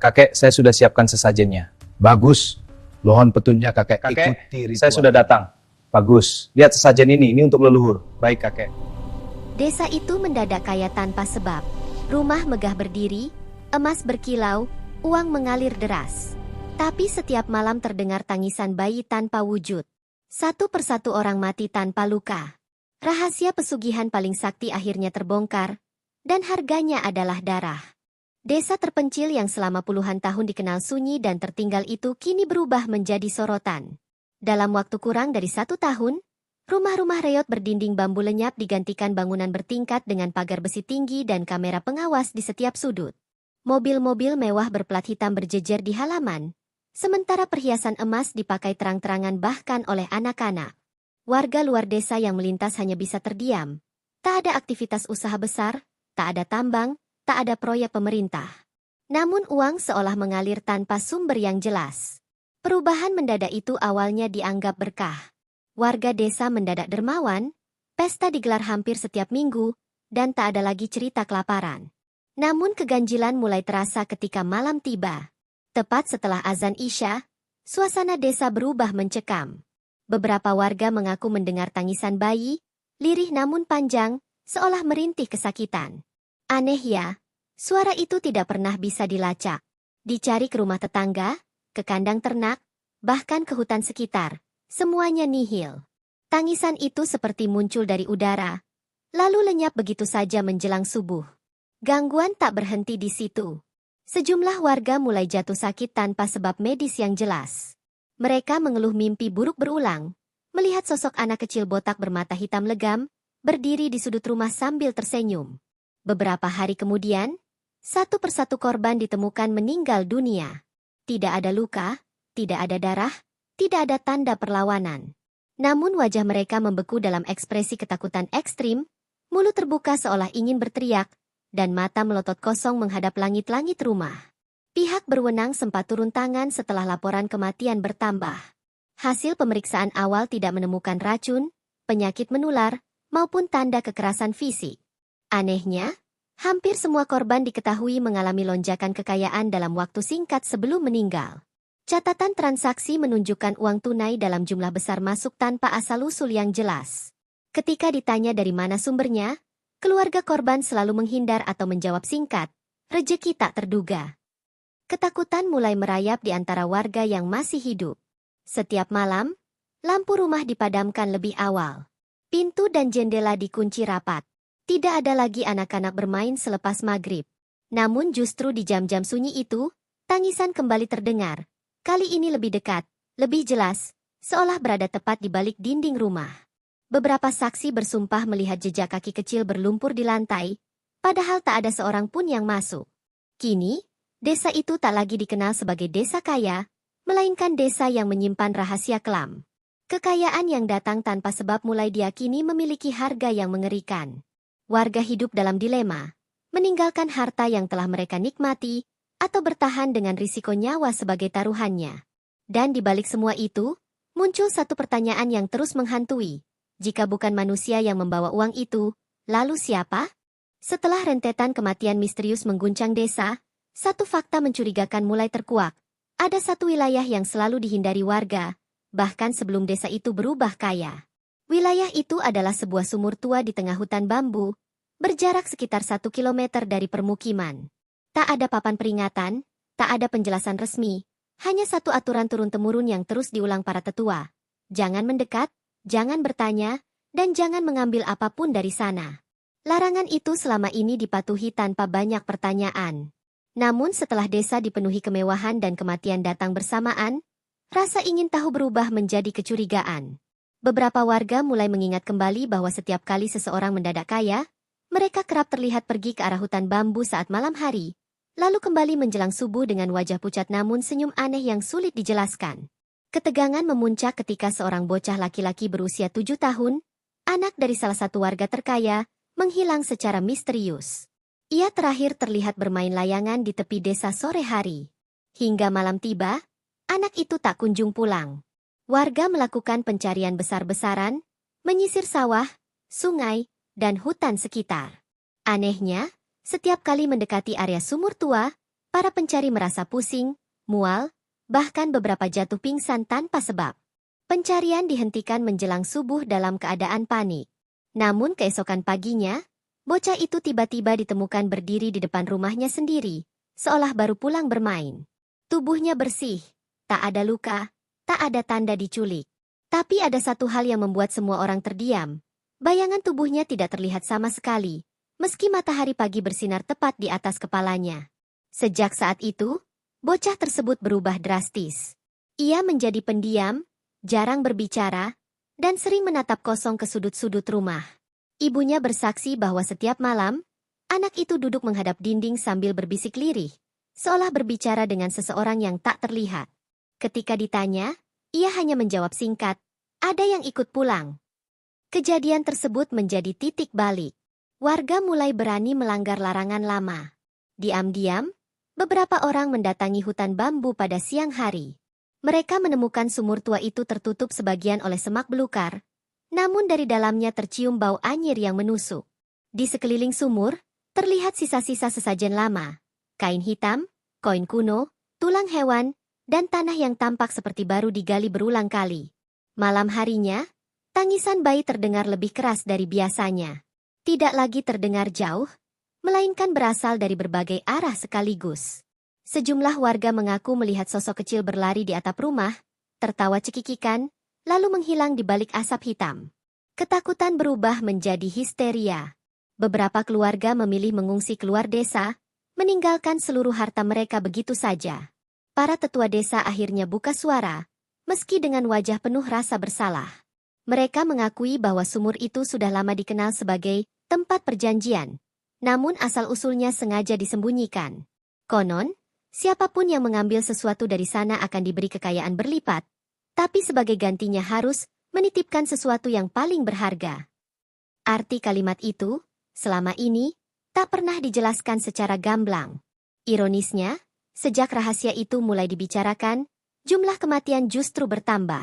Kakek, saya sudah siapkan sesajennya. Bagus. Mohon petunjuk kakek. Kakek, Ikuti ritual. saya sudah datang. Bagus. Lihat sesajen ini untuk leluhur. Baik, kakek. Desa itu mendadak kaya tanpa sebab. Rumah megah berdiri, emas berkilau, uang mengalir deras. Tapi setiap malam terdengar tangisan bayi tanpa wujud. Satu persatu orang mati tanpa luka. Rahasia pesugihan paling sakti akhirnya terbongkar, dan harganya adalah darah. Desa terpencil yang selama puluhan tahun dikenal sunyi dan tertinggal itu kini berubah menjadi sorotan. Dalam waktu kurang dari 1 tahun, rumah-rumah reot berdinding bambu lenyap digantikan bangunan bertingkat dengan pagar besi tinggi dan kamera pengawas di setiap sudut. Mobil-mobil mewah berplat hitam berjejer di halaman, sementara perhiasan emas dipakai terang-terangan bahkan oleh anak-anak. Warga luar desa yang melintas hanya bisa terdiam. Tak ada aktivitas usaha besar, tak ada tambang, tak ada proyek pemerintah. Namun uang seolah mengalir tanpa sumber yang jelas. Perubahan mendadak itu awalnya dianggap berkah. Warga desa mendadak dermawan, pesta digelar hampir setiap minggu, dan tak ada lagi cerita kelaparan. Namun keganjilan mulai terasa ketika malam tiba. Tepat setelah azan Isya, suasana desa berubah mencekam. Beberapa warga mengaku mendengar tangisan bayi, lirih namun panjang, seolah merintih kesakitan. Aneh ya, suara itu tidak pernah bisa dilacak. Dicari ke rumah tetangga, ke kandang ternak, bahkan ke hutan sekitar, semuanya nihil. Tangisan itu seperti muncul dari udara, lalu lenyap begitu saja menjelang subuh. Gangguan tak berhenti di situ. Sejumlah warga mulai jatuh sakit tanpa sebab medis yang jelas. Mereka mengeluh mimpi buruk berulang, melihat sosok anak kecil botak bermata hitam legam, berdiri di sudut rumah sambil tersenyum. Beberapa hari kemudian, satu persatu korban ditemukan meninggal dunia. Tidak ada luka, tidak ada darah, tidak ada tanda perlawanan. Namun wajah mereka membeku dalam ekspresi ketakutan ekstrim, mulut terbuka seolah ingin berteriak, dan mata melotot kosong menghadap langit-langit rumah. Pihak berwenang sempat turun tangan setelah laporan kematian bertambah. Hasil pemeriksaan awal tidak menemukan racun, penyakit menular, maupun tanda kekerasan fisik. Anehnya, hampir semua korban diketahui mengalami lonjakan kekayaan dalam waktu singkat sebelum meninggal. Catatan transaksi menunjukkan uang tunai dalam jumlah besar masuk tanpa asal-usul yang jelas. Ketika ditanya dari mana sumbernya, keluarga korban selalu menghindar atau menjawab singkat, "Rejeki tak terduga." Ketakutan mulai merayap di antara warga yang masih hidup. Setiap malam, lampu rumah dipadamkan lebih awal. Pintu dan jendela dikunci rapat. Tidak ada lagi anak-anak bermain selepas maghrib. Namun justru di jam-jam sunyi itu, tangisan kembali terdengar. Kali ini lebih dekat, lebih jelas, seolah berada tepat di balik dinding rumah. Beberapa saksi bersumpah melihat jejak kaki kecil berlumpur di lantai, padahal tak ada seorang pun yang masuk. Kini, desa itu tak lagi dikenal sebagai desa kaya, melainkan desa yang menyimpan rahasia kelam. Kekayaan yang datang tanpa sebab mulai diyakini memiliki harga yang mengerikan. Warga hidup dalam dilema, meninggalkan harta yang telah mereka nikmati, atau bertahan dengan risiko nyawa sebagai taruhannya. Dan di balik semua itu, muncul satu pertanyaan yang terus menghantui. Jika bukan manusia yang membawa uang itu, lalu siapa? Setelah rentetan kematian misterius mengguncang desa, satu fakta mencurigakan mulai terkuak. Ada satu wilayah yang selalu dihindari warga, bahkan sebelum desa itu berubah kaya. Wilayah itu adalah sebuah sumur tua di tengah hutan bambu, berjarak sekitar 1 kilometer dari permukiman. Tak ada papan peringatan, tak ada penjelasan resmi, hanya satu aturan turun-temurun yang terus diulang para tetua. Jangan mendekat, jangan bertanya, dan jangan mengambil apapun dari sana. Larangan itu selama ini dipatuhi tanpa banyak pertanyaan. Namun setelah desa dipenuhi kemewahan dan kematian datang bersamaan, rasa ingin tahu berubah menjadi kecurigaan. Beberapa warga mulai mengingat kembali bahwa setiap kali seseorang mendadak kaya, mereka kerap terlihat pergi ke arah hutan bambu saat malam hari, lalu kembali menjelang subuh dengan wajah pucat namun senyum aneh yang sulit dijelaskan. Ketegangan memuncak ketika seorang bocah laki-laki berusia 7 tahun, anak dari salah satu warga terkaya, menghilang secara misterius. Ia terakhir terlihat bermain layangan di tepi desa sore hari. Hingga malam tiba, anak itu tak kunjung pulang. Warga melakukan pencarian besar-besaran, menyisir sawah, sungai, dan hutan sekitar. Anehnya, setiap kali mendekati area sumur tua, Para pencari merasa pusing, mual, bahkan beberapa jatuh pingsan tanpa sebab. Pencarian dihentikan menjelang subuh dalam keadaan panik. Namun keesokan paginya, bocah itu tiba-tiba ditemukan berdiri di depan rumahnya sendiri, seolah baru pulang bermain. Tubuhnya bersih, tak ada luka, tak ada tanda diculik. Tapi ada satu hal yang membuat semua orang terdiam. Bayangan tubuhnya tidak terlihat sama sekali, meski matahari pagi bersinar tepat di atas kepalanya. Sejak saat itu, bocah tersebut berubah drastis. Ia menjadi pendiam, jarang berbicara, dan sering menatap kosong ke sudut-sudut rumah. Ibunya bersaksi bahwa setiap malam, anak itu duduk menghadap dinding sambil berbisik lirih, seolah berbicara dengan seseorang yang tak terlihat. Ketika ditanya, ia hanya menjawab singkat, "Ada yang ikut pulang." Kejadian tersebut menjadi titik balik. Warga mulai berani melanggar larangan lama. Diam-diam, beberapa orang mendatangi hutan bambu pada siang hari. Mereka menemukan sumur tua itu tertutup sebagian oleh semak belukar, namun dari dalamnya tercium bau anyir yang menusuk. Di sekeliling sumur, terlihat sisa-sisa sesajen lama, kain hitam, koin kuno, tulang hewan, dan tanah yang tampak seperti baru digali berulang kali. Malam harinya, tangisan bayi terdengar lebih keras dari biasanya. Tidak lagi terdengar jauh, melainkan berasal dari berbagai arah sekaligus. Sejumlah warga mengaku melihat sosok kecil berlari di atap rumah, tertawa cekikikan, lalu menghilang di balik asap hitam. Ketakutan berubah menjadi histeria. Beberapa keluarga memilih mengungsi keluar desa, meninggalkan seluruh harta mereka begitu saja. Para tetua desa akhirnya buka suara, meski dengan wajah penuh rasa bersalah. Mereka mengakui bahwa sumur itu sudah lama dikenal sebagai tempat perjanjian, namun asal-usulnya sengaja disembunyikan. Konon, siapapun yang mengambil sesuatu dari sana akan diberi kekayaan berlipat, tapi sebagai gantinya harus menitipkan sesuatu yang paling berharga. Arti kalimat itu, selama ini, tak pernah dijelaskan secara gamblang. Ironisnya, sejak rahasia itu mulai dibicarakan, jumlah kematian justru bertambah.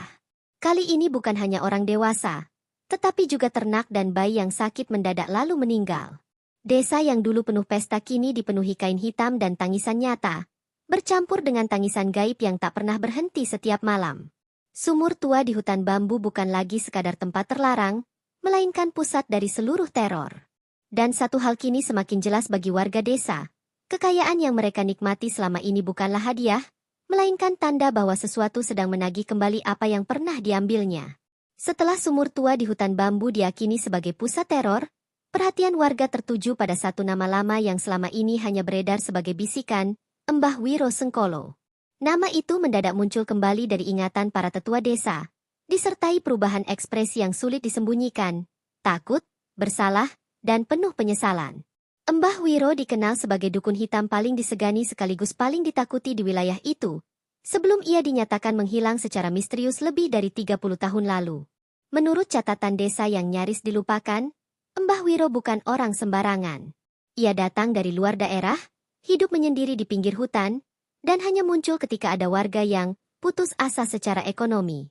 Kali ini bukan hanya orang dewasa, tetapi juga ternak dan bayi yang sakit mendadak lalu meninggal. Desa yang dulu penuh pesta kini dipenuhi kain hitam dan tangisan nyata, bercampur dengan tangisan gaib yang tak pernah berhenti setiap malam. Sumur tua di hutan bambu bukan lagi sekadar tempat terlarang, melainkan pusat dari seluruh teror. Dan satu hal kini semakin jelas bagi warga desa. Kekayaan yang mereka nikmati selama ini bukanlah hadiah, melainkan tanda bahwa sesuatu sedang menagih kembali apa yang pernah diambilnya. Setelah sumur tua di hutan bambu diyakini sebagai pusat teror, perhatian warga tertuju pada satu nama lama yang selama ini hanya beredar sebagai bisikan, Mbah Wiro Sengkolo. Nama itu mendadak muncul kembali dari ingatan para tetua desa, disertai perubahan ekspresi yang sulit disembunyikan, takut, bersalah, dan penuh penyesalan. Mbah Wiro dikenal sebagai dukun hitam paling disegani sekaligus paling ditakuti di wilayah itu, sebelum ia dinyatakan menghilang secara misterius lebih dari 30 tahun lalu. Menurut catatan desa yang nyaris dilupakan, Mbah Wiro bukan orang sembarangan. Ia datang dari luar daerah, hidup menyendiri di pinggir hutan, dan hanya muncul ketika ada warga yang putus asa secara ekonomi.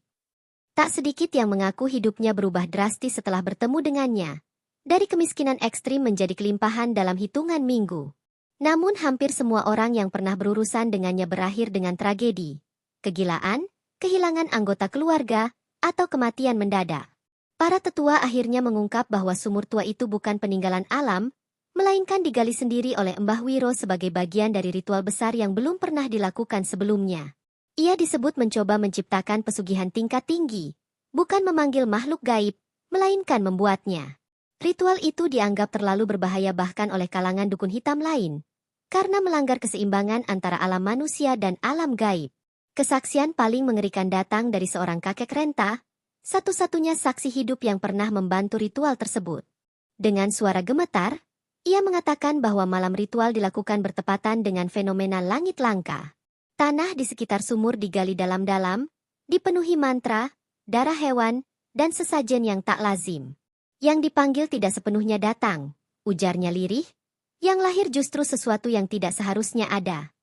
Tak sedikit yang mengaku hidupnya berubah drastis setelah bertemu dengannya. Dari kemiskinan ekstrim menjadi kelimpahan dalam hitungan minggu. Namun hampir semua orang yang pernah berurusan dengannya berakhir dengan tragedi, kegilaan, kehilangan anggota keluarga, atau kematian mendadak. Para tetua akhirnya mengungkap bahwa sumur tua itu bukan peninggalan alam, melainkan digali sendiri oleh Mbah Wiro sebagai bagian dari ritual besar yang belum pernah dilakukan sebelumnya. Ia disebut mencoba menciptakan pesugihan tingkat tinggi, bukan memanggil makhluk gaib, melainkan membuatnya. Ritual itu dianggap terlalu berbahaya bahkan oleh kalangan dukun hitam lain, karena melanggar keseimbangan antara alam manusia dan alam gaib. Kesaksian paling mengerikan datang dari seorang kakek renta, satu-satunya saksi hidup yang pernah membantu ritual tersebut. Dengan suara gemetar, ia mengatakan bahwa malam ritual dilakukan bertepatan dengan fenomena langit langka. Tanah di sekitar sumur digali dalam-dalam, dipenuhi mantra, darah hewan, dan sesajen yang tak lazim. Yang dipanggil tidak sepenuhnya datang, ujarnya lirih, yang lahir justru sesuatu yang tidak seharusnya ada.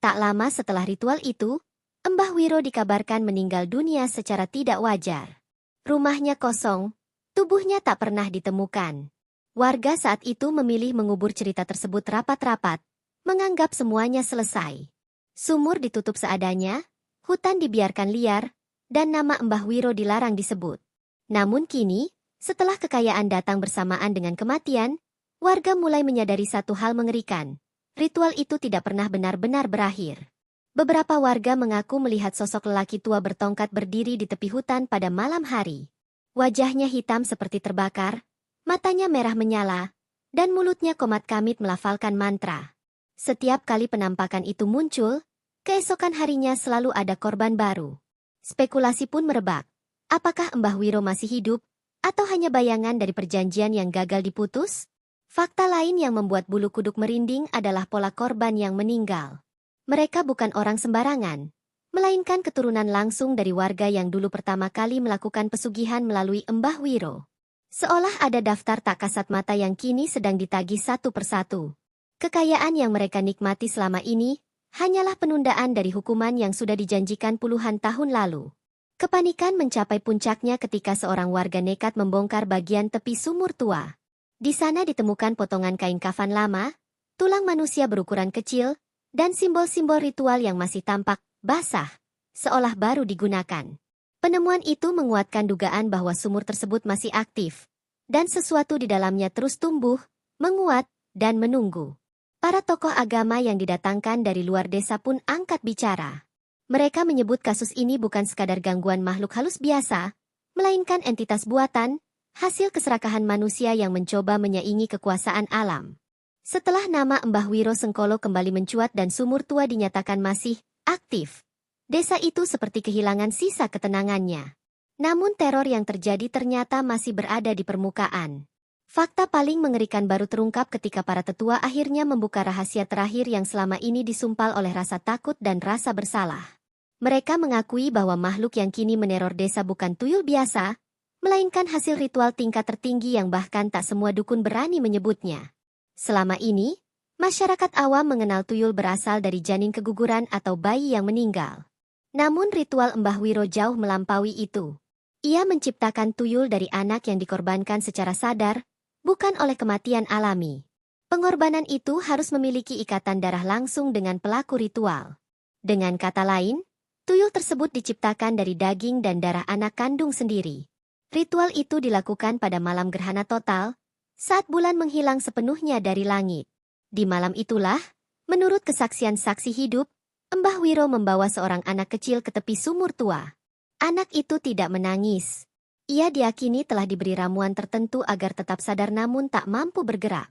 Tak lama setelah ritual itu, Mbah Wiro dikabarkan meninggal dunia secara tidak wajar. Rumahnya kosong, tubuhnya tak pernah ditemukan. Warga saat itu memilih mengubur cerita tersebut rapat-rapat, menganggap semuanya selesai. Sumur ditutup seadanya, hutan dibiarkan liar, dan nama Mbah Wiro dilarang disebut. Namun kini, setelah kekayaan datang bersamaan dengan kematian, warga mulai menyadari satu hal mengerikan. Ritual itu tidak pernah benar-benar berakhir. Beberapa warga mengaku melihat sosok lelaki tua bertongkat berdiri di tepi hutan pada malam hari. Wajahnya hitam seperti terbakar, matanya merah menyala, dan mulutnya komat kamit melafalkan mantra. Setiap kali penampakan itu muncul, keesokan harinya selalu ada korban baru. Spekulasi pun merebak. Apakah Mbah Wiro masih hidup, atau hanya bayangan dari perjanjian yang gagal diputus? Fakta lain yang membuat bulu kuduk merinding adalah pola korban yang meninggal. Mereka bukan orang sembarangan, melainkan keturunan langsung dari warga yang dulu pertama kali melakukan pesugihan melalui Mbah Wiro. Seolah ada daftar tak kasat mata yang kini sedang ditagih satu persatu. Kekayaan yang mereka nikmati selama ini hanyalah penundaan dari hukuman yang sudah dijanjikan puluhan tahun lalu. Kepanikan mencapai puncaknya ketika seorang warga nekat membongkar bagian tepi sumur tua. Di sana ditemukan potongan kain kafan lama, tulang manusia berukuran kecil, dan simbol-simbol ritual yang masih tampak basah, seolah baru digunakan. Penemuan itu menguatkan dugaan bahwa sumur tersebut masih aktif, dan sesuatu di dalamnya terus tumbuh, menguat, dan menunggu. Para tokoh agama yang didatangkan dari luar desa pun angkat bicara. Mereka menyebut kasus ini bukan sekadar gangguan makhluk halus biasa, melainkan entitas buatan, hasil keserakahan manusia yang mencoba menyaingi kekuasaan alam. Setelah nama Mbah Wiro Sengkolo kembali mencuat dan sumur tua dinyatakan masih aktif, desa itu seperti kehilangan sisa ketenangannya. Namun teror yang terjadi ternyata masih berada di permukaan. Fakta paling mengerikan baru terungkap ketika para tetua akhirnya membuka rahasia terakhir yang selama ini disumpal oleh rasa takut dan rasa bersalah. Mereka mengakui bahwa makhluk yang kini meneror desa bukan tuyul biasa, melainkan hasil ritual tingkat tertinggi yang bahkan tak semua dukun berani menyebutnya. Selama ini, masyarakat awam mengenal tuyul berasal dari janin keguguran atau bayi yang meninggal. Namun ritual Mbah Wiro jauh melampaui itu. Ia menciptakan tuyul dari anak yang dikorbankan secara sadar, bukan oleh kematian alami. Pengorbanan itu harus memiliki ikatan darah langsung dengan pelaku ritual. Dengan kata lain, tuyul tersebut diciptakan dari daging dan darah anak kandung sendiri. Ritual itu dilakukan pada malam gerhana total, saat bulan menghilang sepenuhnya dari langit. Di malam itulah, menurut kesaksian saksi hidup, Mbah Wiro membawa seorang anak kecil ke tepi sumur tua. Anak itu tidak menangis. Ia diyakini telah diberi ramuan tertentu agar tetap sadar namun tak mampu bergerak.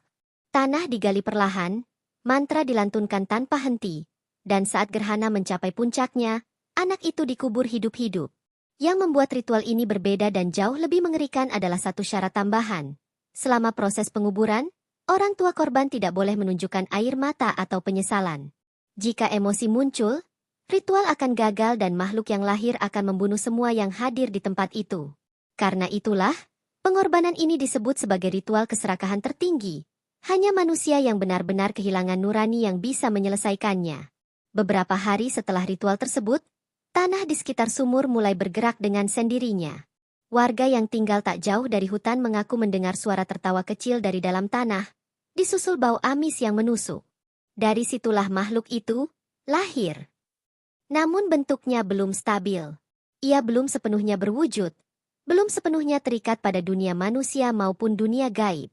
Tanah digali perlahan, mantra dilantunkan tanpa henti, dan saat gerhana mencapai puncaknya, anak itu dikubur hidup-hidup. Yang membuat ritual ini berbeda dan jauh lebih mengerikan adalah satu syarat tambahan. Selama proses penguburan, orang tua korban tidak boleh menunjukkan air mata atau penyesalan. Jika emosi muncul, ritual akan gagal dan makhluk yang lahir akan membunuh semua yang hadir di tempat itu. Karena itulah, pengorbanan ini disebut sebagai ritual keserakahan tertinggi. Hanya manusia yang benar-benar kehilangan nurani yang bisa menyelesaikannya. Beberapa hari setelah ritual tersebut, tanah di sekitar sumur mulai bergerak dengan sendirinya. Warga yang tinggal tak jauh dari hutan mengaku mendengar suara tertawa kecil dari dalam tanah, disusul bau amis yang menusuk. Dari situlah makhluk itu lahir. Namun bentuknya belum stabil. Ia belum sepenuhnya berwujud. Belum sepenuhnya terikat pada dunia manusia maupun dunia gaib.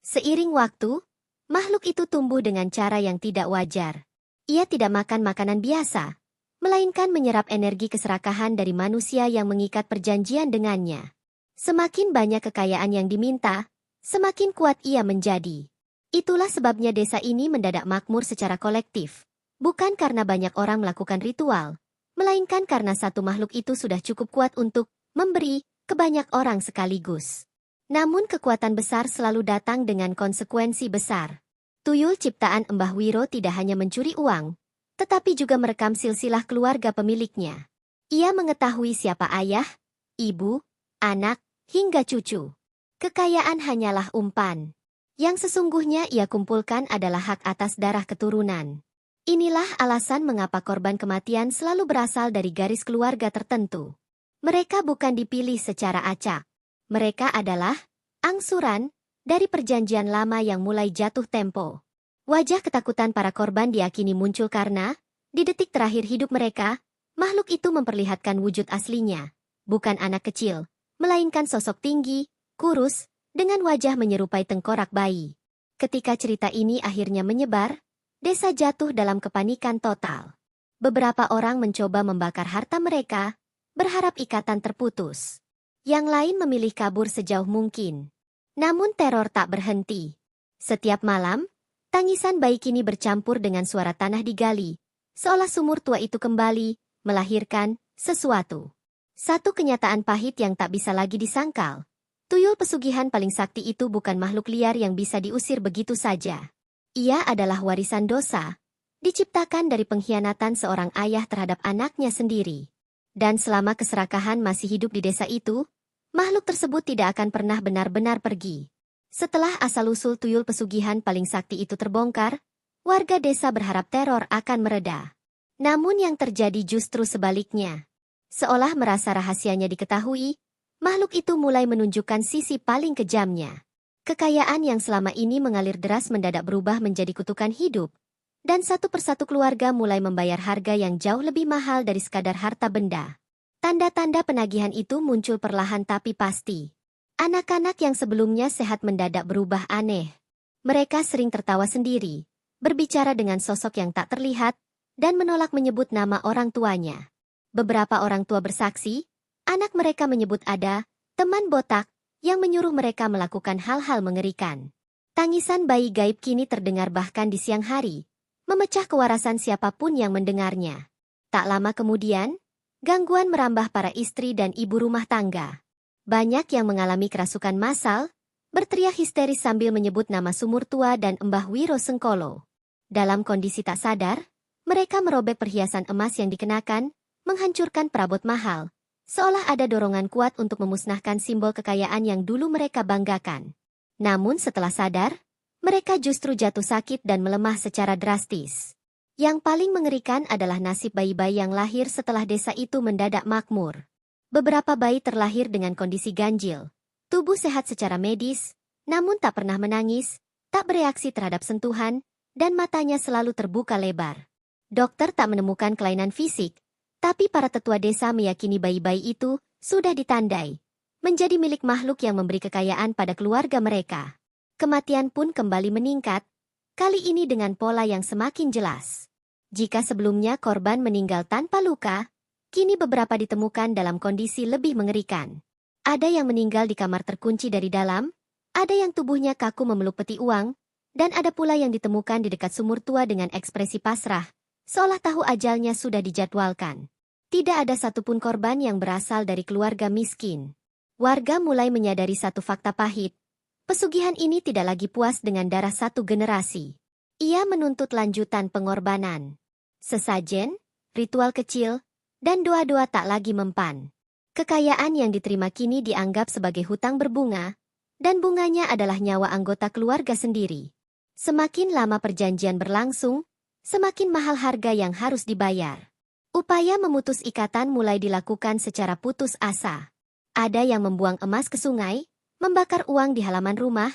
Seiring waktu, makhluk itu tumbuh dengan cara yang tidak wajar. Ia tidak makan makanan biasa, melainkan menyerap energi keserakahan dari manusia yang mengikat perjanjian dengannya. Semakin banyak kekayaan yang diminta, semakin kuat ia menjadi. Itulah sebabnya desa ini mendadak makmur secara kolektif. Bukan karena banyak orang melakukan ritual, melainkan karena satu makhluk itu sudah cukup kuat untuk memberi ke banyak orang sekaligus. Namun kekuatan besar selalu datang dengan konsekuensi besar. Tuyul ciptaan Mbah Wiro tidak hanya mencuri uang, tetapi juga merekam silsilah keluarga pemiliknya. Ia mengetahui siapa ayah, ibu, anak, hingga cucu. Kekayaan hanyalah umpan. Yang sesungguhnya ia kumpulkan adalah hak atas darah keturunan. Inilah alasan mengapa korban kematian selalu berasal dari garis keluarga tertentu. Mereka bukan dipilih secara acak. Mereka adalah angsuran dari perjanjian lama yang mulai jatuh tempo. Wajah ketakutan para korban diakini muncul karena, di detik terakhir hidup mereka, makhluk itu memperlihatkan wujud aslinya. Bukan anak kecil, melainkan sosok tinggi, kurus, dengan wajah menyerupai tengkorak bayi. Ketika cerita ini akhirnya menyebar, desa jatuh dalam kepanikan total. Beberapa orang mencoba membakar harta mereka, berharap ikatan terputus. Yang lain memilih kabur sejauh mungkin. Namun teror tak berhenti. Setiap malam, tangisan bayi kini bercampur dengan suara tanah digali, seolah sumur tua itu kembali, melahirkan sesuatu. Satu kenyataan pahit yang tak bisa lagi disangkal. Tuyul pesugihan paling sakti itu bukan makhluk liar yang bisa diusir begitu saja. Ia adalah warisan dosa, diciptakan dari pengkhianatan seorang ayah terhadap anaknya sendiri. Dan selama keserakahan masih hidup di desa itu, makhluk tersebut tidak akan pernah benar-benar pergi. Setelah asal-usul tuyul pesugihan paling sakti itu terbongkar, warga desa berharap teror akan mereda. Namun yang terjadi justru sebaliknya. Seolah merasa rahasianya diketahui, makhluk itu mulai menunjukkan sisi paling kejamnya. Kekayaan yang selama ini mengalir deras mendadak berubah menjadi kutukan hidup, dan satu persatu keluarga mulai membayar harga yang jauh lebih mahal dari sekadar harta benda. Tanda-tanda penagihan itu muncul perlahan tapi pasti. Anak-anak yang sebelumnya sehat mendadak berubah aneh. Mereka sering tertawa sendiri, berbicara dengan sosok yang tak terlihat, dan menolak menyebut nama orang tuanya. Beberapa orang tua bersaksi, anak mereka menyebut ada teman botak yang menyuruh mereka melakukan hal-hal mengerikan. Tangisan bayi gaib kini terdengar bahkan di siang hari, memecah kewarasan siapapun yang mendengarnya. Tak lama kemudian, gangguan merambah para istri dan ibu rumah tangga. Banyak yang mengalami kerasukan massal, berteriak histeris sambil menyebut nama sumur tua dan Mbah Wiro Sengkolo. Dalam kondisi tak sadar, mereka merobek perhiasan emas yang dikenakan, menghancurkan perabot mahal, seolah ada dorongan kuat untuk memusnahkan simbol kekayaan yang dulu mereka banggakan. Namun setelah sadar, mereka justru jatuh sakit dan melemah secara drastis. Yang paling mengerikan adalah nasib bayi-bayi yang lahir setelah desa itu mendadak makmur. Beberapa bayi terlahir dengan kondisi ganjil, tubuh sehat secara medis, namun tak pernah menangis, tak bereaksi terhadap sentuhan, dan matanya selalu terbuka lebar. Dokter tak menemukan kelainan fisik, tapi para tetua desa meyakini bayi-bayi itu sudah ditandai, menjadi milik makhluk yang memberi kekayaan pada keluarga mereka. Kematian pun kembali meningkat, kali ini dengan pola yang semakin jelas. Jika sebelumnya korban meninggal tanpa luka, kini beberapa ditemukan dalam kondisi lebih mengerikan. Ada yang meninggal di kamar terkunci dari dalam, ada yang tubuhnya kaku memeluk peti uang, dan ada pula yang ditemukan di dekat sumur tua dengan ekspresi pasrah, seolah tahu ajalnya sudah dijadwalkan. Tidak ada satupun korban yang berasal dari keluarga miskin. Warga mulai menyadari satu fakta pahit. Pesugihan ini tidak lagi puas dengan darah satu generasi. Ia menuntut lanjutan pengorbanan. Sesajen, ritual kecil, dan doa-doa tak lagi mempan. Kekayaan yang diterima kini dianggap sebagai hutang berbunga, dan bunganya adalah nyawa anggota keluarga sendiri. Semakin lama perjanjian berlangsung, semakin mahal harga yang harus dibayar. Upaya memutus ikatan mulai dilakukan secara putus asa. Ada yang membuang emas ke sungai, membakar uang di halaman rumah,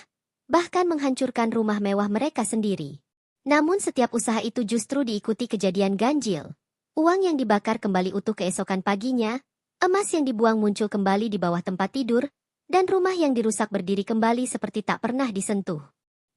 bahkan menghancurkan rumah mewah mereka sendiri. Namun setiap usaha itu justru diikuti kejadian ganjil. Uang yang dibakar kembali utuh keesokan paginya, emas yang dibuang muncul kembali di bawah tempat tidur, dan rumah yang dirusak berdiri kembali seperti tak pernah disentuh.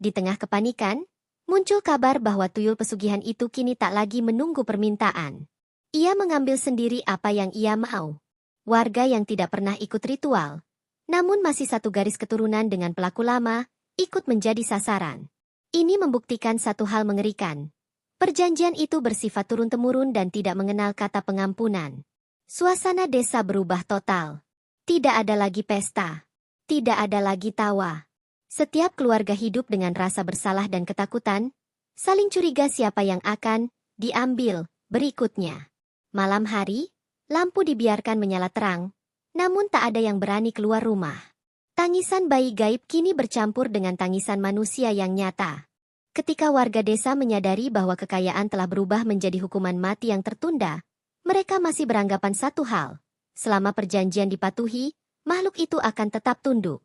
Di tengah kepanikan, muncul kabar bahwa tuyul pesugihan itu kini tak lagi menunggu permintaan. Ia mengambil sendiri apa yang ia mau. Warga yang tidak pernah ikut ritual, namun masih satu garis keturunan dengan pelaku lama, ikut menjadi sasaran. Ini membuktikan satu hal mengerikan. Perjanjian itu bersifat turun-temurun dan tidak mengenal kata pengampunan. Suasana desa berubah total. Tidak ada lagi pesta. Tidak ada lagi tawa. Setiap keluarga hidup dengan rasa bersalah dan ketakutan, saling curiga siapa yang akan diambil berikutnya. Malam hari, lampu dibiarkan menyala terang, namun tak ada yang berani keluar rumah. Tangisan bayi gaib kini bercampur dengan tangisan manusia yang nyata. Ketika warga desa menyadari bahwa kekayaan telah berubah menjadi hukuman mati yang tertunda, mereka masih beranggapan satu hal. Selama perjanjian dipatuhi, makhluk itu akan tetap tunduk.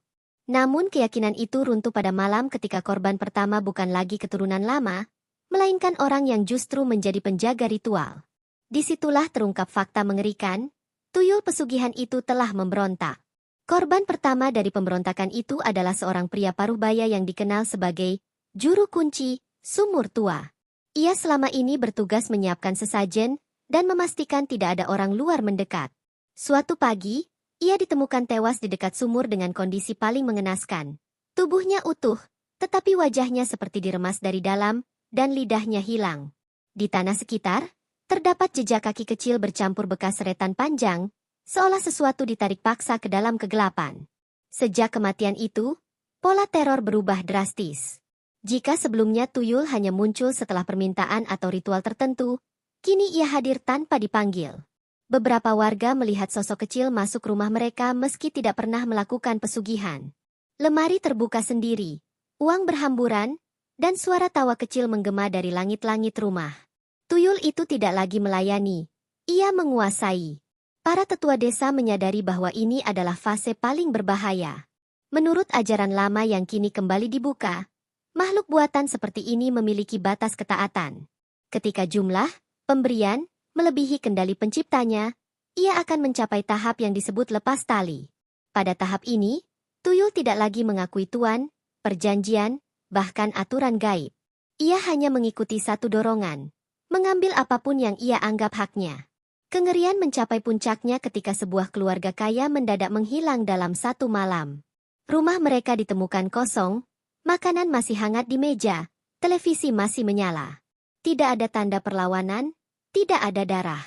Namun keyakinan itu runtuh pada malam ketika korban pertama bukan lagi keturunan lama, melainkan orang yang justru menjadi penjaga ritual. Disitulah terungkap fakta mengerikan, tuyul pesugihan itu telah memberontak. Korban pertama dari pemberontakan itu adalah seorang pria paruh-baya yang dikenal sebagai juru kunci sumur tua. Ia selama ini bertugas menyiapkan sesajen dan memastikan tidak ada orang luar mendekat. Suatu pagi, ia ditemukan tewas di dekat sumur dengan kondisi paling mengenaskan. Tubuhnya utuh, tetapi wajahnya seperti diremas dari dalam dan lidahnya hilang. Di tanah sekitar, terdapat jejak kaki kecil bercampur bekas seretan panjang, seolah sesuatu ditarik paksa ke dalam kegelapan. Sejak kematian itu, pola teror berubah drastis. Jika sebelumnya tuyul hanya muncul setelah permintaan atau ritual tertentu, kini ia hadir tanpa dipanggil. Beberapa warga melihat sosok kecil masuk rumah mereka meski tidak pernah melakukan pesugihan. Lemari terbuka sendiri, uang berhamburan, dan suara tawa kecil menggema dari langit-langit rumah. Tuyul itu tidak lagi melayani, ia menguasai. Para tetua desa menyadari bahwa ini adalah fase paling berbahaya. Menurut ajaran lama yang kini kembali dibuka, makhluk buatan seperti ini memiliki batas ketaatan. Ketika jumlah pemberian melebihi kendali penciptanya, ia akan mencapai tahap yang disebut lepas tali. Pada tahap ini, tuyul tidak lagi mengakui tuan, perjanjian, bahkan aturan gaib. Ia hanya mengikuti satu dorongan, mengambil apapun yang ia anggap haknya. Kengerian mencapai puncaknya ketika sebuah keluarga kaya mendadak menghilang dalam satu malam. Rumah mereka ditemukan kosong, makanan masih hangat di meja, televisi masih menyala. Tidak ada tanda perlawanan, tidak ada darah.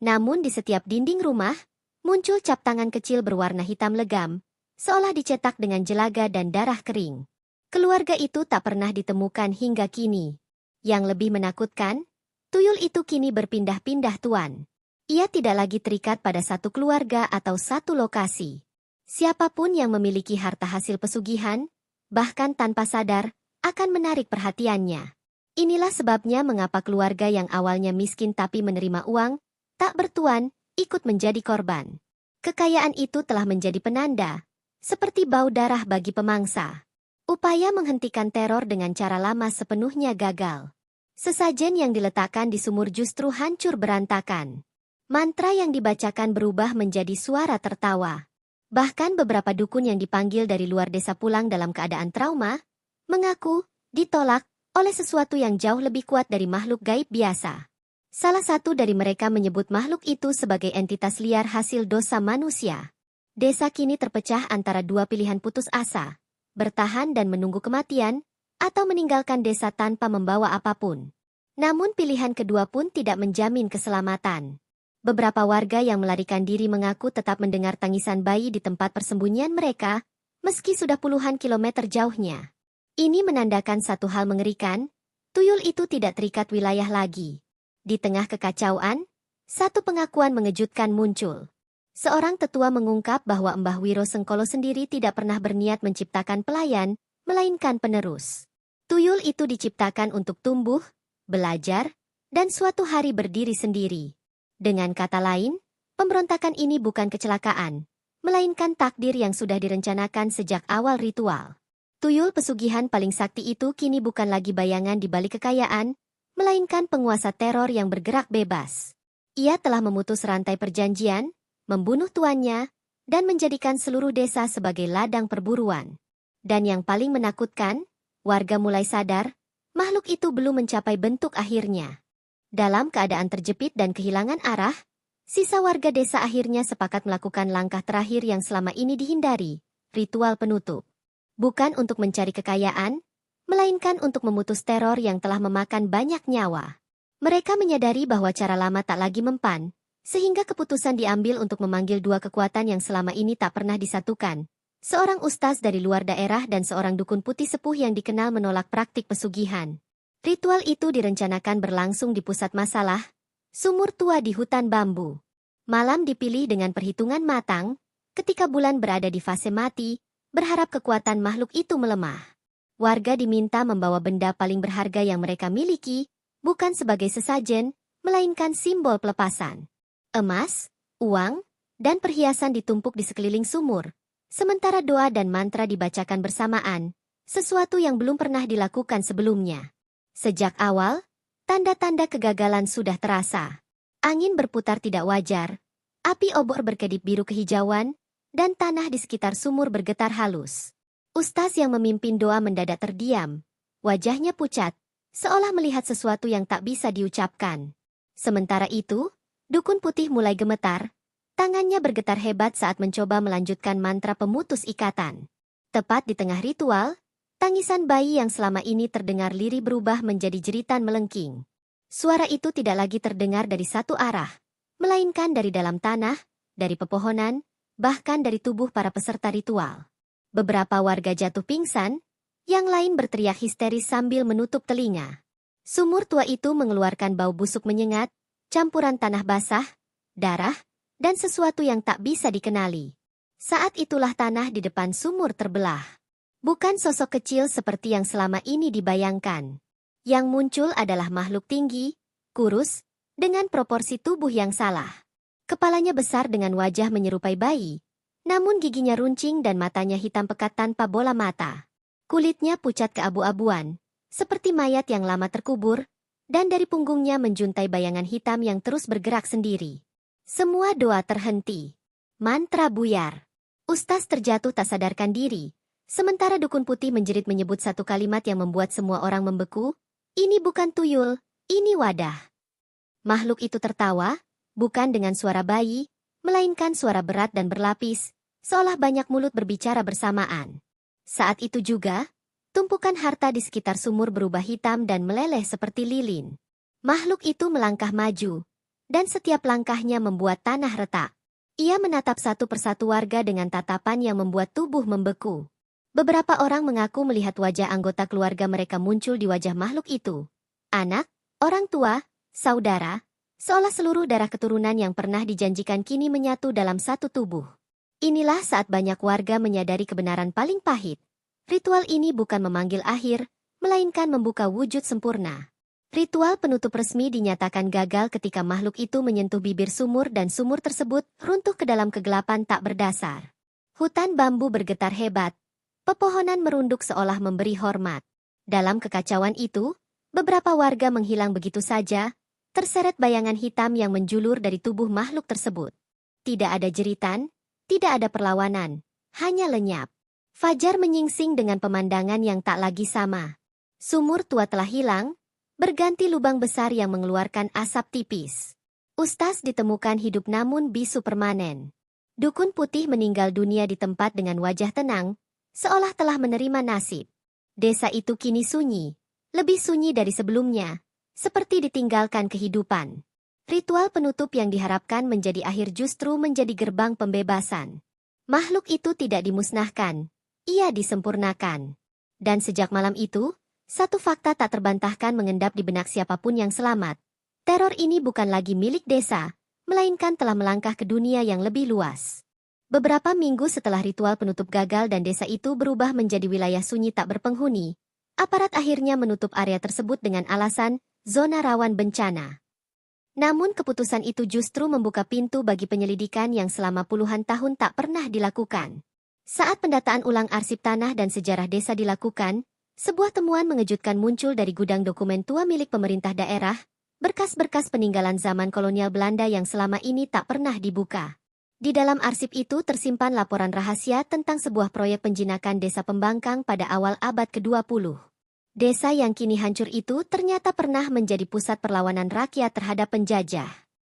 Namun di setiap dinding rumah, muncul cap tangan kecil berwarna hitam legam, seolah dicetak dengan jelaga dan darah kering. Keluarga itu tak pernah ditemukan hingga kini. Yang lebih menakutkan, tuyul itu kini berpindah-pindah tuan. Ia tidak lagi terikat pada satu keluarga atau satu lokasi. Siapapun yang memiliki harta hasil pesugihan, bahkan tanpa sadar, akan menarik perhatiannya. Inilah sebabnya mengapa keluarga yang awalnya miskin tapi menerima uang, tak bertuan, ikut menjadi korban. Kekayaan itu telah menjadi penanda, seperti bau darah bagi pemangsa. Upaya menghentikan teror dengan cara lama sepenuhnya gagal. Sesajen yang diletakkan di sumur justru hancur berantakan. Mantra yang dibacakan berubah menjadi suara tertawa. Bahkan beberapa dukun yang dipanggil dari luar desa pulang dalam keadaan trauma, mengaku ditolak oleh sesuatu yang jauh lebih kuat dari makhluk gaib biasa. Salah satu dari mereka menyebut makhluk itu sebagai entitas liar hasil dosa manusia. Desa kini terpecah antara dua pilihan putus asa, bertahan dan menunggu kematian, atau meninggalkan desa tanpa membawa apapun. Namun pilihan kedua pun tidak menjamin keselamatan. Beberapa warga yang melarikan diri mengaku tetap mendengar tangisan bayi di tempat persembunyian mereka, meski sudah puluhan kilometer jauhnya. Ini menandakan satu hal mengerikan, tuyul itu tidak terikat wilayah lagi. Di tengah kekacauan, satu pengakuan mengejutkan muncul. Seorang tetua mengungkap bahwa Mbah Wiro Sengkolo sendiri tidak pernah berniat menciptakan pelayan, melainkan penerus. Tuyul itu diciptakan untuk tumbuh, belajar, dan suatu hari berdiri sendiri. Dengan kata lain, pemberontakan ini bukan kecelakaan, melainkan takdir yang sudah direncanakan sejak awal ritual. Tuyul pesugihan paling sakti itu kini bukan lagi bayangan di balik kekayaan, melainkan penguasa teror yang bergerak bebas. Ia telah memutus rantai perjanjian, membunuh tuannya, dan menjadikan seluruh desa sebagai ladang perburuan. Dan yang paling menakutkan, warga mulai sadar, makhluk itu belum mencapai bentuk akhirnya. Dalam keadaan terjepit dan kehilangan arah, sisa warga desa akhirnya sepakat melakukan langkah terakhir yang selama ini dihindari, ritual penutup. Bukan untuk mencari kekayaan, melainkan untuk memutus teror yang telah memakan banyak nyawa. Mereka menyadari bahwa cara lama tak lagi mempan, sehingga keputusan diambil untuk memanggil dua kekuatan yang selama ini tak pernah disatukan. Seorang ustaz dari luar daerah dan seorang dukun putih sepuh yang dikenal menolak praktik pesugihan. Ritual itu direncanakan berlangsung di pusat masalah, sumur tua di hutan bambu. Malam dipilih dengan perhitungan matang, ketika bulan berada di fase mati, berharap kekuatan makhluk itu melemah. Warga diminta membawa benda paling berharga yang mereka miliki, bukan sebagai sesajen, melainkan simbol pelepasan. Emas, uang, dan perhiasan ditumpuk di sekeliling sumur, sementara doa dan mantra dibacakan bersamaan, sesuatu yang belum pernah dilakukan sebelumnya. Sejak awal, tanda-tanda kegagalan sudah terasa. Angin berputar tidak wajar, api obor berkedip biru kehijauan, dan tanah di sekitar sumur bergetar halus. Ustaz yang memimpin doa mendadak terdiam, wajahnya pucat, seolah melihat sesuatu yang tak bisa diucapkan. Sementara itu, dukun putih mulai gemetar, tangannya bergetar hebat saat mencoba melanjutkan mantra pemutus ikatan. Tepat di tengah ritual, tangisan bayi yang selama ini terdengar lirih berubah menjadi jeritan melengking. Suara itu tidak lagi terdengar dari satu arah, melainkan dari dalam tanah, dari pepohonan, bahkan dari tubuh para peserta ritual. Beberapa warga jatuh pingsan, yang lain berteriak histeris sambil menutup telinga. Sumur tua itu mengeluarkan bau busuk menyengat, campuran tanah basah, darah, dan sesuatu yang tak bisa dikenali. Saat itulah tanah di depan sumur terbelah. Bukan sosok kecil seperti yang selama ini dibayangkan. Yang muncul adalah makhluk tinggi, kurus, dengan proporsi tubuh yang salah. Kepalanya besar dengan wajah menyerupai bayi, namun giginya runcing dan matanya hitam pekat tanpa bola mata. Kulitnya pucat keabu-abuan, seperti mayat yang lama terkubur, dan dari punggungnya menjuntai bayangan hitam yang terus bergerak sendiri. Semua doa terhenti. Mantra buyar. Ustaz terjatuh tak sadarkan diri, sementara dukun putih menjerit menyebut satu kalimat yang membuat semua orang membeku, "Ini bukan tuyul, ini wadah." Makhluk itu tertawa, bukan dengan suara bayi, melainkan suara berat dan berlapis, seolah banyak mulut berbicara bersamaan. Saat itu juga, tumpukan harta di sekitar sumur berubah hitam dan meleleh seperti lilin. Makhluk itu melangkah maju, dan setiap langkahnya membuat tanah retak. Ia menatap satu persatu warga dengan tatapan yang membuat tubuh membeku. Beberapa orang mengaku melihat wajah anggota keluarga mereka muncul di wajah makhluk itu. Anak, orang tua, saudara, seolah seluruh darah keturunan yang pernah dijanjikan kini menyatu dalam satu tubuh. Inilah saat banyak warga menyadari kebenaran paling pahit. Ritual ini bukan memanggil akhir, melainkan membuka wujud sempurna. Ritual penutup resmi dinyatakan gagal ketika makhluk itu menyentuh bibir sumur dan sumur tersebut runtuh ke dalam kegelapan tak berdasar. Hutan bambu bergetar hebat, pepohonan merunduk seolah memberi hormat. Dalam kekacauan itu, beberapa warga menghilang begitu saja, terseret bayangan hitam yang menjulur dari tubuh makhluk tersebut. Tidak ada jeritan, tidak ada perlawanan, hanya lenyap. Fajar menyingsing dengan pemandangan yang tak lagi sama. Sumur tua telah hilang, berganti lubang besar yang mengeluarkan asap tipis. Ustaz ditemukan hidup namun bisu permanen. Dukun putih meninggal dunia di tempat dengan wajah tenang, seolah telah menerima nasib. Desa itu kini sunyi, lebih sunyi dari sebelumnya, seperti ditinggalkan kehidupan. Ritual penutup yang diharapkan menjadi akhir justru menjadi gerbang pembebasan. Makhluk itu tidak dimusnahkan, ia disempurnakan. Dan sejak malam itu, satu fakta tak terbantahkan mengendap di benak siapapun yang selamat. Teror ini bukan lagi milik desa, melainkan telah melangkah ke dunia yang lebih luas. Beberapa minggu setelah ritual penutup gagal dan desa itu berubah menjadi wilayah sunyi tak berpenghuni, aparat akhirnya menutup area tersebut dengan alasan zona rawan bencana. Namun keputusan itu justru membuka pintu bagi penyelidikan yang selama puluhan tahun tak pernah dilakukan. Saat pendataan ulang arsip tanah dan sejarah desa dilakukan, sebuah temuan mengejutkan muncul dari gudang dokumen tua milik pemerintah daerah, berkas-berkas peninggalan zaman kolonial Belanda yang selama ini tak pernah dibuka. Di dalam arsip itu tersimpan laporan rahasia tentang sebuah proyek penjinakan desa Pembangkang pada awal abad ke-20. Desa yang kini hancur itu ternyata pernah menjadi pusat perlawanan rakyat terhadap penjajah.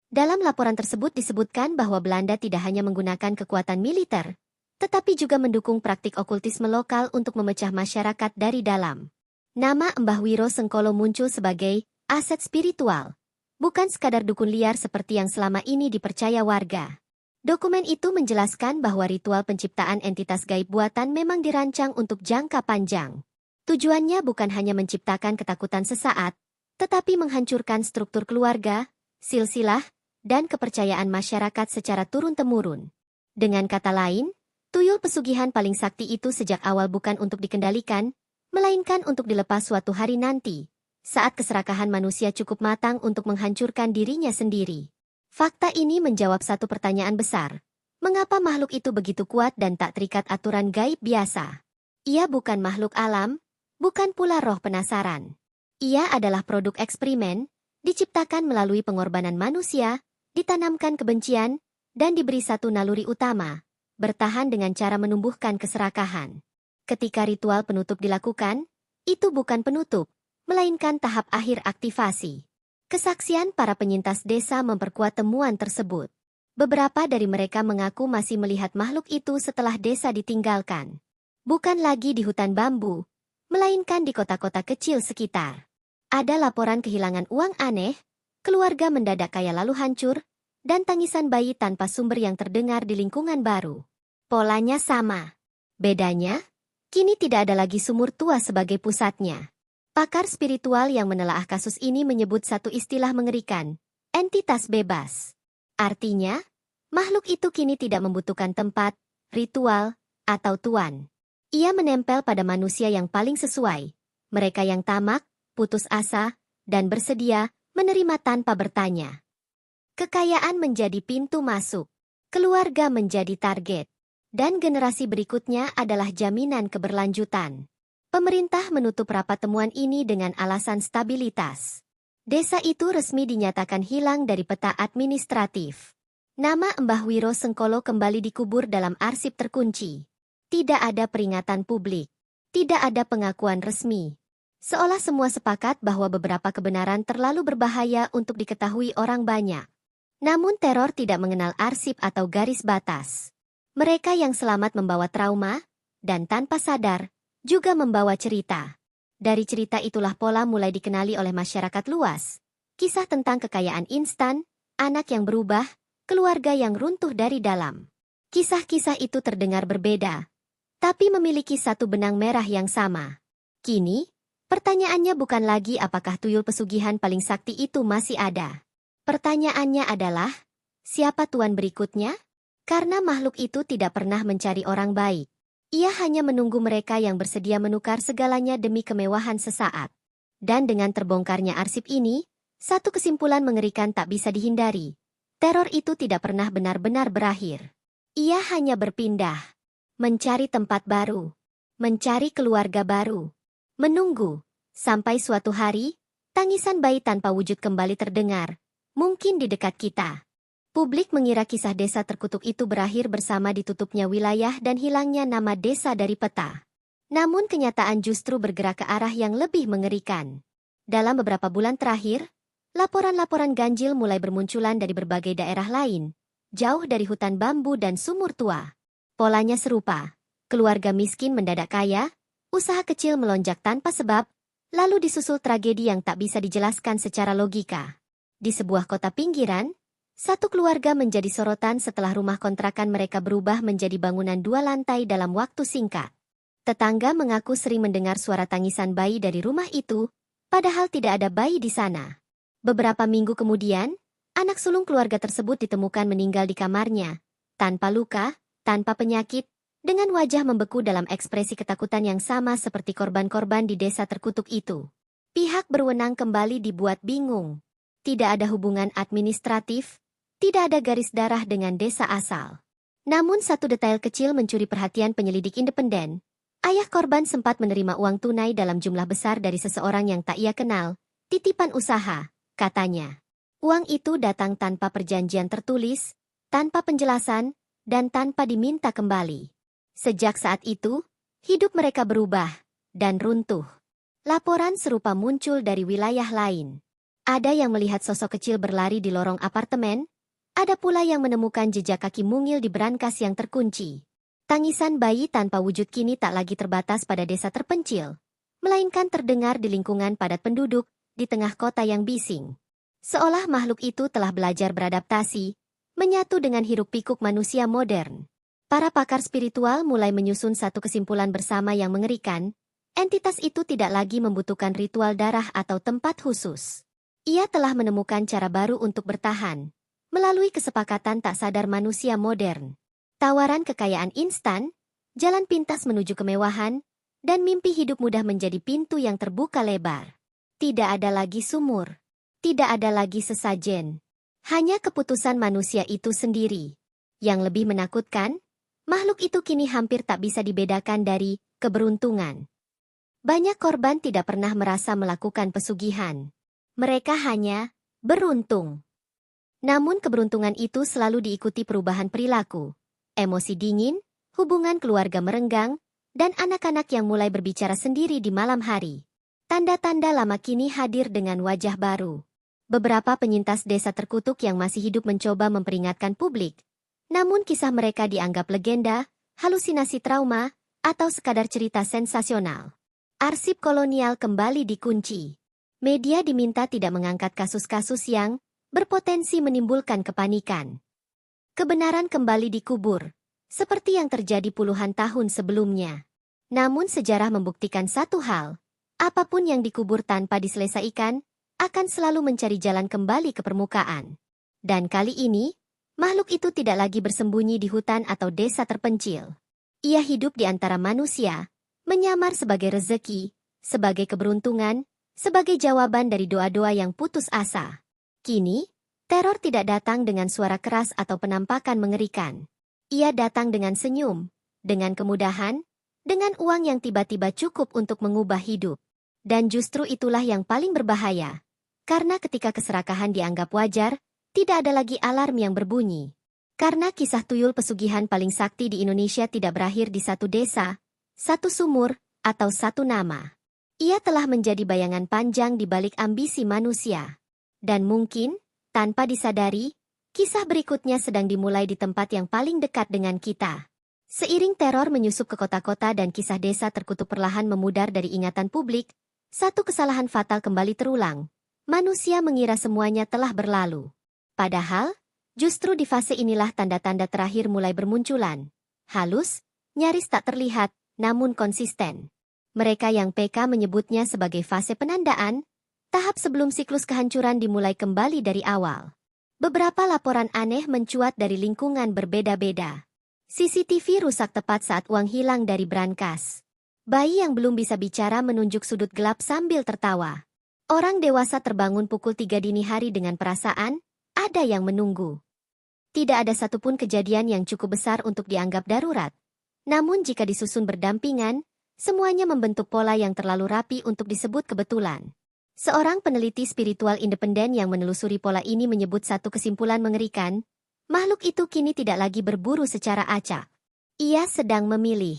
Dalam laporan tersebut disebutkan bahwa Belanda tidak hanya menggunakan kekuatan militer, tetapi juga mendukung praktik okultisme lokal untuk memecah masyarakat dari dalam. Nama Mbah Wiro Sengkolo muncul sebagai aset spiritual, bukan sekadar dukun liar seperti yang selama ini dipercaya warga. Dokumen itu menjelaskan bahwa ritual penciptaan entitas gaib buatan memang dirancang untuk jangka panjang. Tujuannya bukan hanya menciptakan ketakutan sesaat, tetapi menghancurkan struktur keluarga, silsilah, dan kepercayaan masyarakat secara turun-temurun. Dengan kata lain, tuyul pesugihan paling sakti itu sejak awal bukan untuk dikendalikan, melainkan untuk dilepas suatu hari nanti, saat keserakahan manusia cukup matang untuk menghancurkan dirinya sendiri. Fakta ini menjawab satu pertanyaan besar. Mengapa makhluk itu begitu kuat dan tak terikat aturan gaib biasa? Ia bukan makhluk alam, bukan pula roh penasaran. Ia adalah produk eksperimen, diciptakan melalui pengorbanan manusia, ditanamkan kebencian, dan diberi satu naluri utama, bertahan dengan cara menumbuhkan keserakahan. Ketika ritual penutup dilakukan, itu bukan penutup, melainkan tahap akhir aktivasi. Kesaksian para penyintas desa memperkuat temuan tersebut. Beberapa dari mereka mengaku masih melihat makhluk itu setelah desa ditinggalkan. Bukan lagi di hutan bambu, melainkan di kota-kota kecil sekitar. Ada laporan kehilangan uang aneh, keluarga mendadak kaya lalu hancur, dan tangisan bayi tanpa sumber yang terdengar di lingkungan baru. Polanya sama. Bedanya, kini tidak ada lagi sumur tua sebagai pusatnya. Pakar spiritual yang menelaah kasus ini menyebut satu istilah mengerikan, entitas bebas. Artinya, makhluk itu kini tidak membutuhkan tempat, ritual, atau tuan. Ia menempel pada manusia yang paling sesuai, mereka yang tamak, putus asa, dan bersedia menerima tanpa bertanya. Kekayaan menjadi pintu masuk, keluarga menjadi target, dan generasi berikutnya adalah jaminan keberlanjutan. Pemerintah menutup rapat temuan ini dengan alasan stabilitas. Desa itu resmi dinyatakan hilang dari peta administratif. Nama Mbah Wiro Sengkolo kembali dikubur dalam arsip terkunci. Tidak ada peringatan publik. Tidak ada pengakuan resmi. Seolah semua sepakat bahwa beberapa kebenaran terlalu berbahaya untuk diketahui orang banyak. Namun teror tidak mengenal arsip atau garis batas. Mereka yang selamat membawa trauma, dan tanpa sadar, juga membawa cerita. Dari cerita itulah pola mulai dikenali oleh masyarakat luas. Kisah tentang kekayaan instan, anak yang berubah, keluarga yang runtuh dari dalam. Kisah-kisah itu terdengar berbeda, tapi memiliki satu benang merah yang sama. Kini, pertanyaannya bukan lagi apakah tuyul pesugihan paling sakti itu masih ada. Pertanyaannya adalah, siapa tuan berikutnya? Karena makhluk itu tidak pernah mencari orang baik. Ia hanya menunggu mereka yang bersedia menukar segalanya demi kemewahan sesaat. Dan dengan terbongkarnya arsip ini, satu kesimpulan mengerikan tak bisa dihindari. Teror itu tidak pernah benar-benar berakhir. Ia hanya berpindah, mencari tempat baru, mencari keluarga baru, menunggu, sampai suatu hari, tangisan bayi tanpa wujud kembali terdengar, mungkin di dekat kita. Publik mengira kisah desa terkutuk itu berakhir bersama ditutupnya wilayah dan hilangnya nama desa dari peta. Namun kenyataan justru bergerak ke arah yang lebih mengerikan. Dalam beberapa bulan terakhir, laporan-laporan ganjil mulai bermunculan dari berbagai daerah lain, jauh dari hutan bambu dan sumur tua. Polanya serupa, keluarga miskin mendadak kaya, usaha kecil melonjak tanpa sebab, lalu disusul tragedi yang tak bisa dijelaskan secara logika. Di sebuah kota pinggiran, satu keluarga menjadi sorotan setelah rumah kontrakan mereka berubah menjadi bangunan 2 lantai dalam waktu singkat. Tetangga mengaku sering mendengar suara tangisan bayi dari rumah itu, padahal tidak ada bayi di sana. Beberapa minggu kemudian, anak sulung keluarga tersebut ditemukan meninggal di kamarnya, tanpa luka, tanpa penyakit, dengan wajah membeku dalam ekspresi ketakutan yang sama seperti korban-korban di desa terkutuk itu. Pihak berwenang kembali dibuat bingung. Tidak ada hubungan administratif, tidak ada garis darah dengan desa asal. Namun satu detail kecil mencuri perhatian penyelidik independen. Ayah korban sempat menerima uang tunai dalam jumlah besar dari seseorang yang tak ia kenal, titipan usaha, katanya. Uang itu datang tanpa perjanjian tertulis, tanpa penjelasan, dan tanpa diminta kembali. Sejak saat itu, hidup mereka berubah, dan runtuh. Laporan serupa muncul dari wilayah lain. Ada yang melihat sosok kecil berlari di lorong apartemen, ada pula yang menemukan jejak kaki mungil di brankas yang terkunci. Tangisan bayi tanpa wujud kini tak lagi terbatas pada desa terpencil, melainkan terdengar di lingkungan padat penduduk, di tengah kota yang bising. Seolah makhluk itu telah belajar beradaptasi, menyatu dengan hiruk-pikuk manusia modern. Para pakar spiritual mulai menyusun satu kesimpulan bersama yang mengerikan, entitas itu tidak lagi membutuhkan ritual darah atau tempat khusus. Ia telah menemukan cara baru untuk bertahan, melalui kesepakatan tak sadar manusia modern. Tawaran kekayaan instan, jalan pintas menuju kemewahan, dan mimpi hidup mudah menjadi pintu yang terbuka lebar. Tidak ada lagi sumur. Tidak ada lagi sesajen. Hanya keputusan manusia itu sendiri. Yang lebih menakutkan, makhluk itu kini hampir tak bisa dibedakan dari keberuntungan. Banyak korban tidak pernah merasa melakukan pesugihan. Mereka hanya beruntung. Namun keberuntungan itu selalu diikuti perubahan perilaku, emosi dingin, hubungan keluarga merenggang, dan anak-anak yang mulai berbicara sendiri di malam hari. Tanda-tanda lama kini hadir dengan wajah baru. Beberapa penyintas desa terkutuk yang masih hidup mencoba memperingatkan publik. Namun kisah mereka dianggap legenda, halusinasi trauma, atau sekadar cerita sensasional. Arsip kolonial kembali dikunci. Media diminta tidak mengangkat kasus-kasus yang berpotensi menimbulkan kepanikan. Kebenaran kembali dikubur, seperti yang terjadi puluhan tahun sebelumnya. Namun sejarah membuktikan satu hal, apapun yang dikubur tanpa diselesaikan, akan selalu mencari jalan kembali ke permukaan. Dan kali ini, makhluk itu tidak lagi bersembunyi di hutan atau desa terpencil. Ia hidup di antara manusia, menyamar sebagai rezeki, sebagai keberuntungan, sebagai jawaban dari doa-doa yang putus asa. Kini, teror tidak datang dengan suara keras atau penampakan mengerikan. Ia datang dengan senyum, dengan kemudahan, dengan uang yang tiba-tiba cukup untuk mengubah hidup. Dan justru itulah yang paling berbahaya. Karena ketika keserakahan dianggap wajar, tidak ada lagi alarm yang berbunyi. Karena kisah tuyul pesugihan paling sakti di Indonesia tidak berakhir di satu desa, satu sumur, atau satu nama. Ia telah menjadi bayangan panjang di balik ambisi manusia. Dan mungkin, tanpa disadari, kisah berikutnya sedang dimulai di tempat yang paling dekat dengan kita. Seiring teror menyusup ke kota-kota dan kisah desa terkutuk perlahan memudar dari ingatan publik, satu kesalahan fatal kembali terulang. Manusia mengira semuanya telah berlalu. Padahal, justru di fase inilah tanda-tanda terakhir mulai bermunculan. Halus, nyaris tak terlihat, namun konsisten. Mereka yang PK menyebutnya sebagai fase penandaan, tahap sebelum siklus kehancuran dimulai kembali dari awal. Beberapa laporan aneh mencuat dari lingkungan berbeda-beda. CCTV rusak tepat saat uang hilang dari brankas. Bayi yang belum bisa bicara menunjuk sudut gelap sambil tertawa. Orang dewasa terbangun pukul 3 dini hari dengan perasaan, ada yang menunggu. Tidak ada satupun kejadian yang cukup besar untuk dianggap darurat. Namun jika disusun berdampingan, semuanya membentuk pola yang terlalu rapi untuk disebut kebetulan. Seorang peneliti spiritual independen yang menelusuri pola ini menyebut satu kesimpulan mengerikan, makhluk itu kini tidak lagi berburu secara acak. Ia sedang memilih,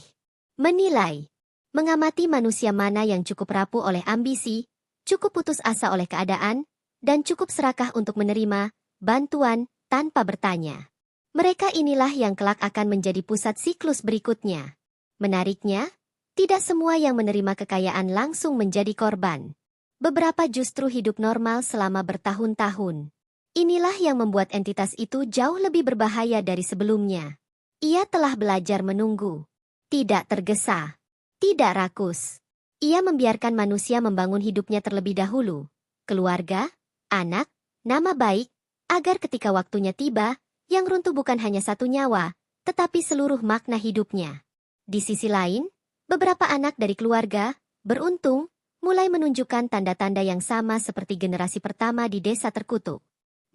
menilai, mengamati manusia mana yang cukup rapuh oleh ambisi, cukup putus asa oleh keadaan, dan cukup serakah untuk menerima bantuan tanpa bertanya. Mereka inilah yang kelak akan menjadi pusat siklus berikutnya. Menariknya, tidak semua yang menerima kekayaan langsung menjadi korban. Beberapa justru hidup normal selama bertahun-tahun. Inilah yang membuat entitas itu jauh lebih berbahaya dari sebelumnya. Ia telah belajar menunggu. Tidak tergesa. Tidak rakus. Ia membiarkan manusia membangun hidupnya terlebih dahulu. Keluarga, anak, nama baik, agar ketika waktunya tiba, yang runtuh bukan hanya satu nyawa, tetapi seluruh makna hidupnya. Di sisi lain, beberapa anak dari keluarga, beruntung, mulai menunjukkan tanda-tanda yang sama seperti generasi pertama di desa terkutuk.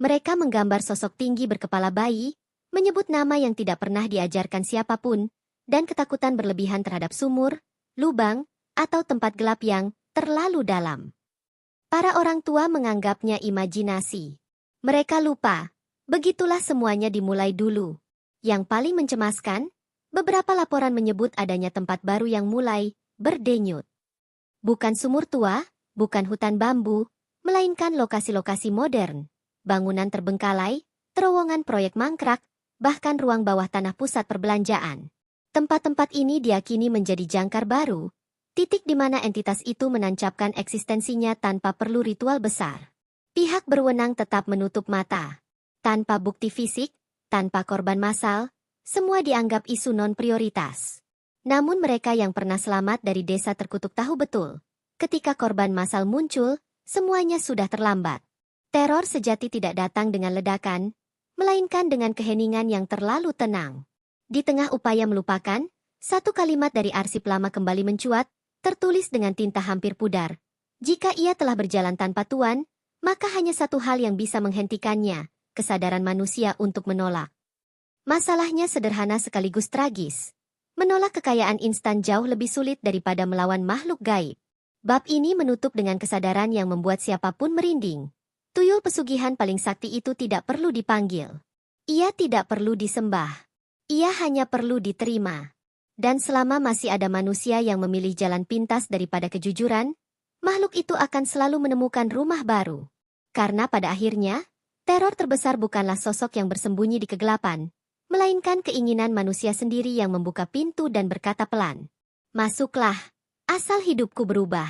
Mereka menggambar sosok tinggi berkepala bayi, menyebut nama yang tidak pernah diajarkan siapapun, dan ketakutan berlebihan terhadap sumur, lubang, atau tempat gelap yang terlalu dalam. Para orang tua menganggapnya imajinasi. Mereka lupa. Begitulah semuanya dimulai dulu. Yang paling mencemaskan, beberapa laporan menyebut adanya tempat baru yang mulai berdenyut. Bukan sumur tua, bukan hutan bambu, melainkan lokasi-lokasi modern, bangunan terbengkalai, terowongan proyek mangkrak, bahkan ruang bawah tanah pusat perbelanjaan. Tempat-tempat ini diakini menjadi jangkar baru, titik di mana entitas itu menancapkan eksistensinya tanpa perlu ritual besar. Pihak berwenang tetap menutup mata. Tanpa bukti fisik, tanpa korban massal, semua dianggap isu non-prioritas. Namun mereka yang pernah selamat dari desa terkutuk tahu betul, ketika korban massal muncul, semuanya sudah terlambat. Teror sejati tidak datang dengan ledakan, melainkan dengan keheningan yang terlalu tenang. Di tengah upaya melupakan, satu kalimat dari arsip lama kembali mencuat, tertulis dengan tinta hampir pudar. Jika ia telah berjalan tanpa tuan, maka hanya satu hal yang bisa menghentikannya, kesadaran manusia untuk menolak. Masalahnya sederhana sekaligus tragis. Menolak kekayaan instan jauh lebih sulit daripada melawan makhluk gaib. Bab ini menutup dengan kesadaran yang membuat siapapun merinding. Tuyul pesugihan paling sakti itu tidak perlu dipanggil. Ia tidak perlu disembah. Ia hanya perlu diterima. Dan selama masih ada manusia yang memilih jalan pintas daripada kejujuran, makhluk itu akan selalu menemukan rumah baru. Karena pada akhirnya, teror terbesar bukanlah sosok yang bersembunyi di kegelapan, melainkan keinginan manusia sendiri yang membuka pintu dan berkata pelan, "Masuklah, asal hidupku berubah."